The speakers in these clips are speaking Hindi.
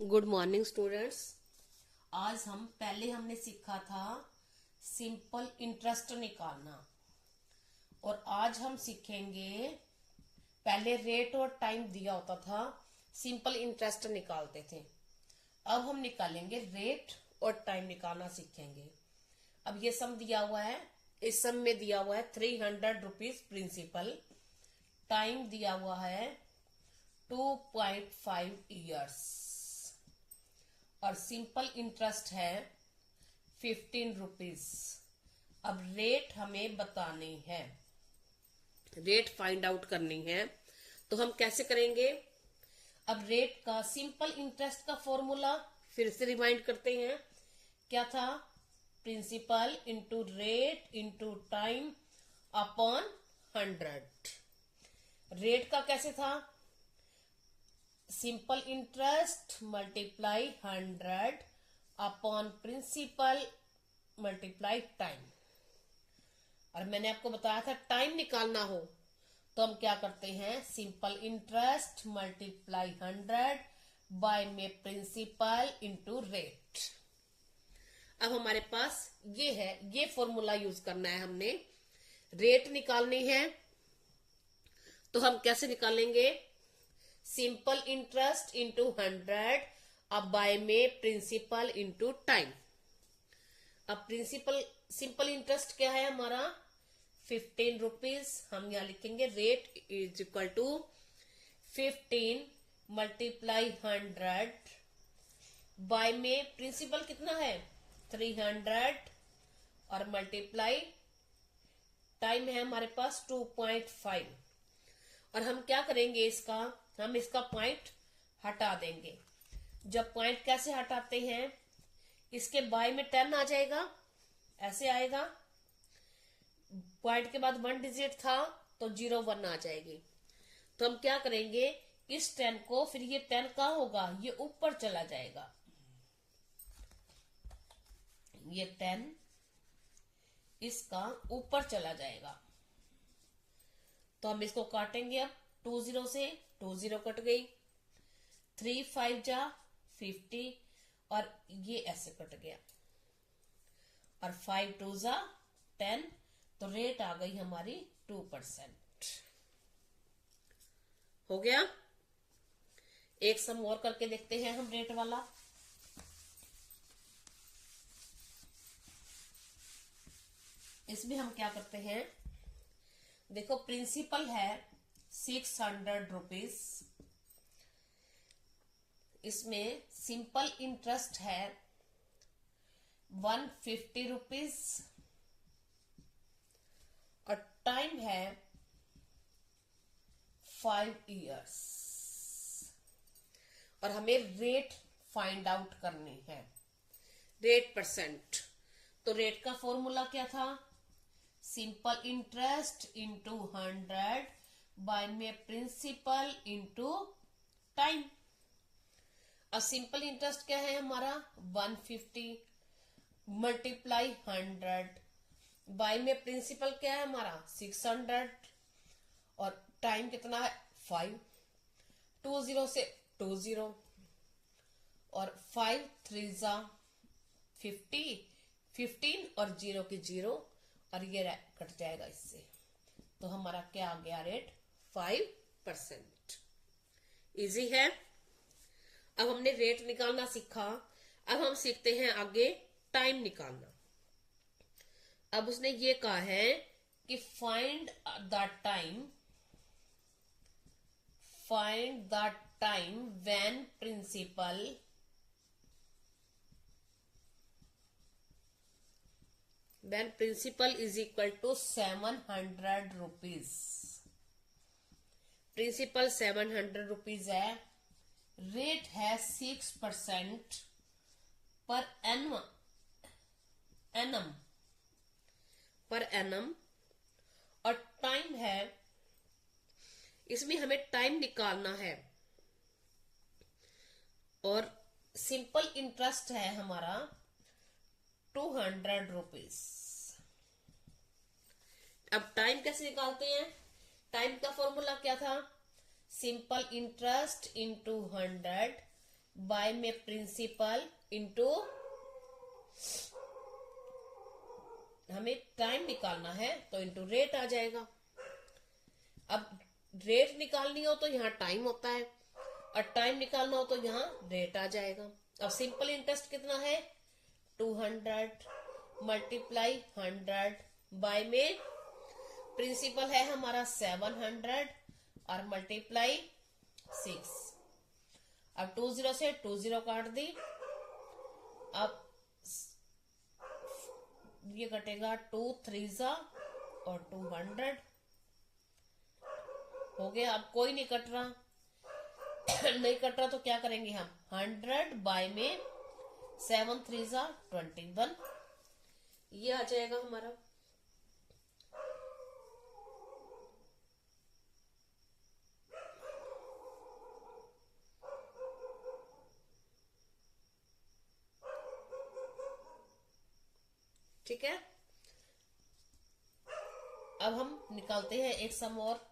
Good morning students. आज हमने सीखा था सिंपल इंटरेस्ट निकालना और आज हम सीखेंगे। पहले रेट और टाइम दिया होता था, सिंपल इंटरेस्ट निकालते थे। अब हम निकालेंगे रेट और टाइम निकालना सीखेंगे। अब ये सम दिया हुआ है, इस सम में दिया हुआ है 300 रुपीज प्रिंसिपल, टाइम दिया हुआ है 2.5 ईयर्स और सिंपल इंटरेस्ट है 15 रुपीज। अब रेट हमें बतानी है, रेट फाइंड आउट करनी है, तो हम कैसे करेंगे। अब रेट का सिंपल इंटरेस्ट का फॉर्मूला फिर से रिमाइंड करते हैं। क्या था? Principal into rate into time upon 100। Rate का कैसे था? Simple interest multiply 100 upon principal multiply time. और मैंने आपको बताया था टाइम निकालना हो तो हम क्या करते हैं, सिंपल इंटरेस्ट मल्टीप्लाई 100 बाय में प्रिंसिपल इंटू रेट। अब हमारे पास ये है, ये फॉर्मूला यूज करना है हमने। रेट निकालनी है तो हम कैसे निकालेंगे, सिंपल इंटरेस्ट इंटू 100 अब बाय में प्रिंसिपल इंटू टाइम। अब प्रिंसिपल सिंपल इंटरेस्ट क्या है हमारा 15 रुपीज। हम यहां लिखेंगे rate is equal to 15 multiply 100 by में प्रिंसिपल कितना है 300 और मल्टीप्लाई टाइम है हमारे पास 2.5। और हम क्या करेंगे, हम इसका पॉइंट हटा देंगे। जब पॉइंट कैसे हटाते हैं, इसके बाय में 10 आ जाएगा, ऐसे आएगा। पॉइंट के बाद 1 डिजिट था तो 01 आ जाएगी। तो हम क्या करेंगे, इस 10 को, फिर ये 10 कहां होगा, ये ऊपर चला जाएगा। ये 10 इसका ऊपर चला जाएगा तो हम इसको काटेंगे। अब 20 से 20 कट गई, 3 5 जा 50 और ये ऐसे कट गया और 5 2 जा 10। तो रेट आ गई हमारी 2%। हो गया। एक सम और करके देखते हैं हम रेट वाला। इसमें हम क्या करते हैं, देखो प्रिंसिपल है 600 रुपीज, इसमें सिंपल इंटरेस्ट है 150 रुपीज और टाइम है 5 इयर्स और हमें रेट फाइंड आउट करनी है, रेट परसेंट। तो रेट का फॉर्मूला क्या था, सिंपल इंटरेस्ट इंटू 100 बाय में प्रिंसिपल इंटू टाइम। अब सिंपल इंटरेस्ट क्या है हमारा 150 मल्टीप्लाई 100 बाय में प्रिंसिपल क्या है हमारा 600 और टाइम कितना है 5। 20 से 20 और 5 3 जा 50, 15 और 0 की 0 और ये कट जाएगा इससे। तो हमारा क्या आ गया रेट 5%। इजी है। अब हमने रेट निकालना सीखा, अब हम सीखते हैं आगे टाइम निकालना। अब उसने ये कहा है कि find the time when principal is equal to 700 rupees. Principal 700 rupees है, रेट है 6% पर एनम और टाइम है, इसमें हमें टाइम निकालना है और सिंपल इंटरेस्ट है हमारा 200 रुपीज। अब टाइम कैसे निकालते हैं, टाइम का फॉर्मूला क्या था, सिंपल इंटरेस्ट इंटू 100 बाय में प्रिंसिपल इंटू, हमें टाइम निकालना है तो इंटू रेट आ जाएगा। अब रेट निकालनी हो तो यहाँ टाइम होता है, और टाइम निकालना हो तो यहाँ रेट आ जाएगा। अब सिंपल इंटरेस्ट कितना है, 200 मल्टीप्लाई 100 बाय में प्रिंसिपल है हमारा 700 और मल्टीप्लाई 6। अब 20 से 20 काट दी, अब ये कटेगा 2 3 और 200 हो गया। अब कोई नहीं कट रहा नहीं कट रहा तो क्या करेंगे हम, 100 बाय में 7 3 21, ये आ जाएगा हमारा। ठीक है, अब हम निकालते हैं एक सम और।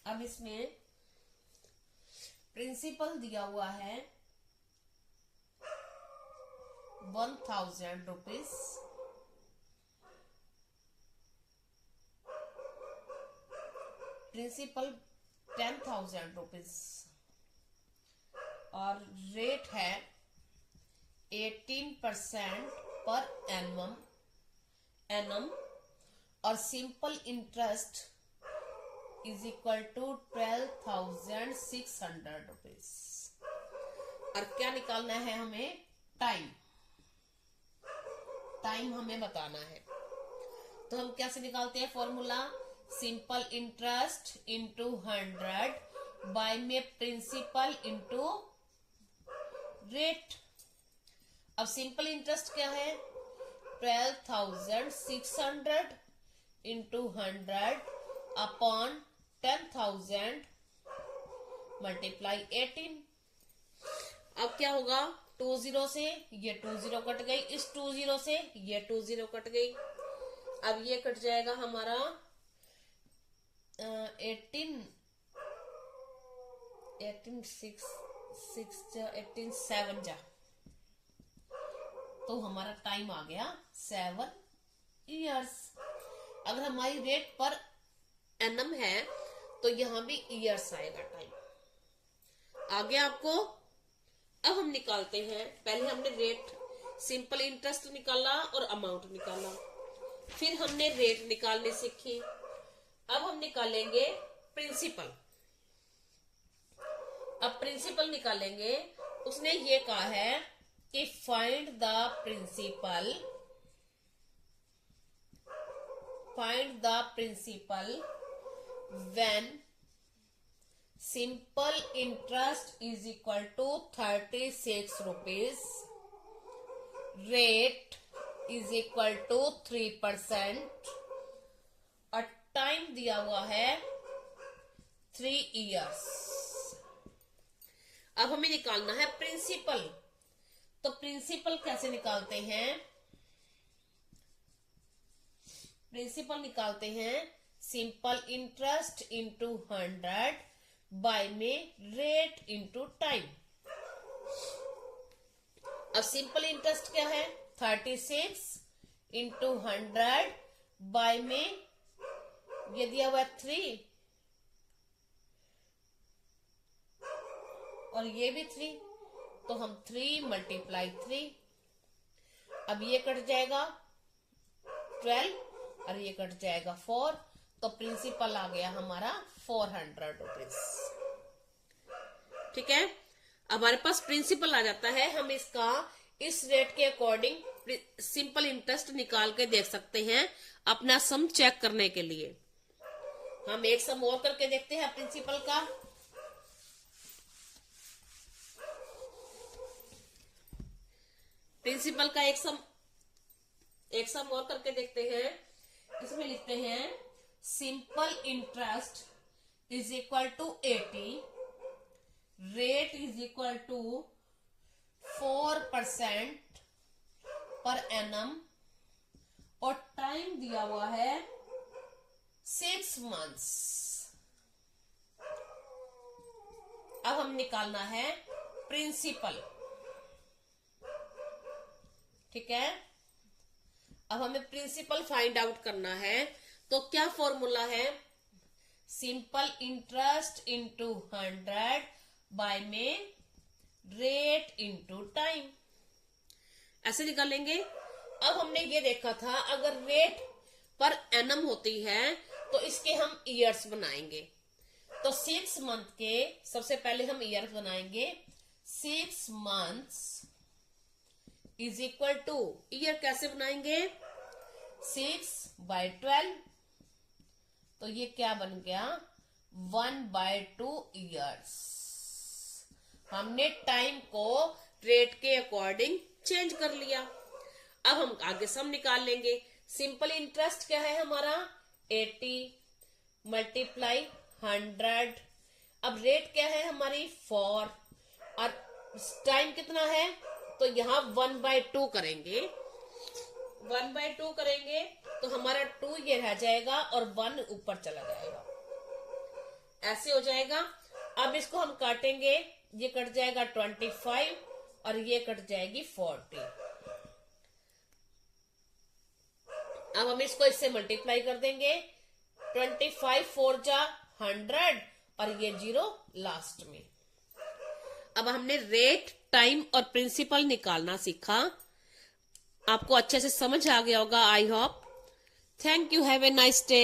अब इसमें प्रिंसिपल दिया हुआ है 1000 रुपीज, प्रिंसिपल 10,000 रुपीज, और रेट है 18% पर एनम, और simple interest is equal to 12,600 rupees. और क्या निकालना है हमें, टाइम हमें बताना है। तो हम कैसे निकालते हैं formula, simple interest into 100 by में प्रिंसिपल इंटू रेट। अब सिंपल इंटरेस्ट क्या है, 12,600 इंटू 100 अपॉन 10,000 मल्टीप्लाई 18। अब क्या होगा, 20 से ये 20 कट गई, इस 20 से ये 20 कट गई। अब ये कट जाएगा हमारा 18 जा, तो हमारा टाइम आ गया 7 इयर्स। अगर हमारी रेट पर एनम है तो यहां भी इयर्स आएगा टाइम। आ गया आपको। अब हम निकालते हैं, पहले हमने रेट सिंपल इंटरेस्ट निकाला और अमाउंट निकाला, फिर हमने रेट निकालने सीखी। अब हम निकालेंगे प्रिंसिपल। अब प्रिंसिपल निकालेंगे, उसने ये कहा है कि find the principal when simple interest is equal to 36 rupees, rate is equal to 3%, और टाइम दिया हुआ है 3 इयर्स। अब हमें निकालना है प्रिंसिपल। तो प्रिंसिपल कैसे निकालते हैं, प्रिंसिपल निकालते हैं सिंपल इंटरेस्ट इंटू 100 बाय में रेट इंटू टाइम। अब सिंपल इंटरेस्ट क्या है, 36 इंटू 100 बाय में ये दिया हुआ 3 और ये भी 3, तो हम 3 मल्टीप्लाई 3। अब ये कट जाएगा 12 और ये कट जाएगा 4, तो प्रिंसिपल आ गया हमारा 400 रुपीज। ठीक है, हमारे पास प्रिंसिपल आ जाता है। हम इसका इस रेट के अकॉर्डिंग सिंपल इंटरेस्ट निकाल के देख सकते हैं अपना सम चेक करने के लिए। हम एक सम और करके देखते हैं प्रिंसिपल का। प्रिंसिपल का एक सम और करके देखते हैं। इसमें लिखते हैं simple interest is equal to 80, rate is equal to 4% पर एनम, और टाइम दिया हुआ है 6 months। अब हम निकालना है प्रिंसिपल, ठीक है। अब हमें प्रिंसिपल फाइंड आउट करना है, तो क्या फॉर्मूला है, सिंपल इंटरेस्ट इनटू 100 बाय में रेट इनटू टाइम, ऐसे निकालेंगे। अब हमने ये देखा था अगर रेट पर एनम होती है तो इसके हम ईयर्स बनाएंगे। तो 6 मंथ के सबसे पहले हम ईयर्स बनाएंगे। 6 months is equal to, year कैसे बनाएंगे, 6/12, तो ये क्या बन गया 1/2 ईयर्स। हमने टाइम को रेट के अकॉर्डिंग चेंज कर लिया। अब हम आगे सम निकाल लेंगे। सिंपल इंटरेस्ट क्या है हमारा 80 मल्टीप्लाई 100। अब रेट क्या है हमारी 4 और टाइम कितना है, तो यहाँ 1/2 करेंगे। 1/2 करेंगे तो हमारा 2 ये रह जाएगा और 1 ऊपर चला जाएगा, ऐसे हो जाएगा। अब इसको हम काटेंगे, ये कट जाएगा 25 और ये कट जाएगी 40। अब हम इसको इससे मल्टीप्लाई कर देंगे। 25 4 जा 100 और ये 0 लास्ट में। अब हमने रेट, टाइम और प्रिंसिपल निकालना सीखा। आपको अच्छे से समझ आ गया होगा I hope. Thank you, have a nice day.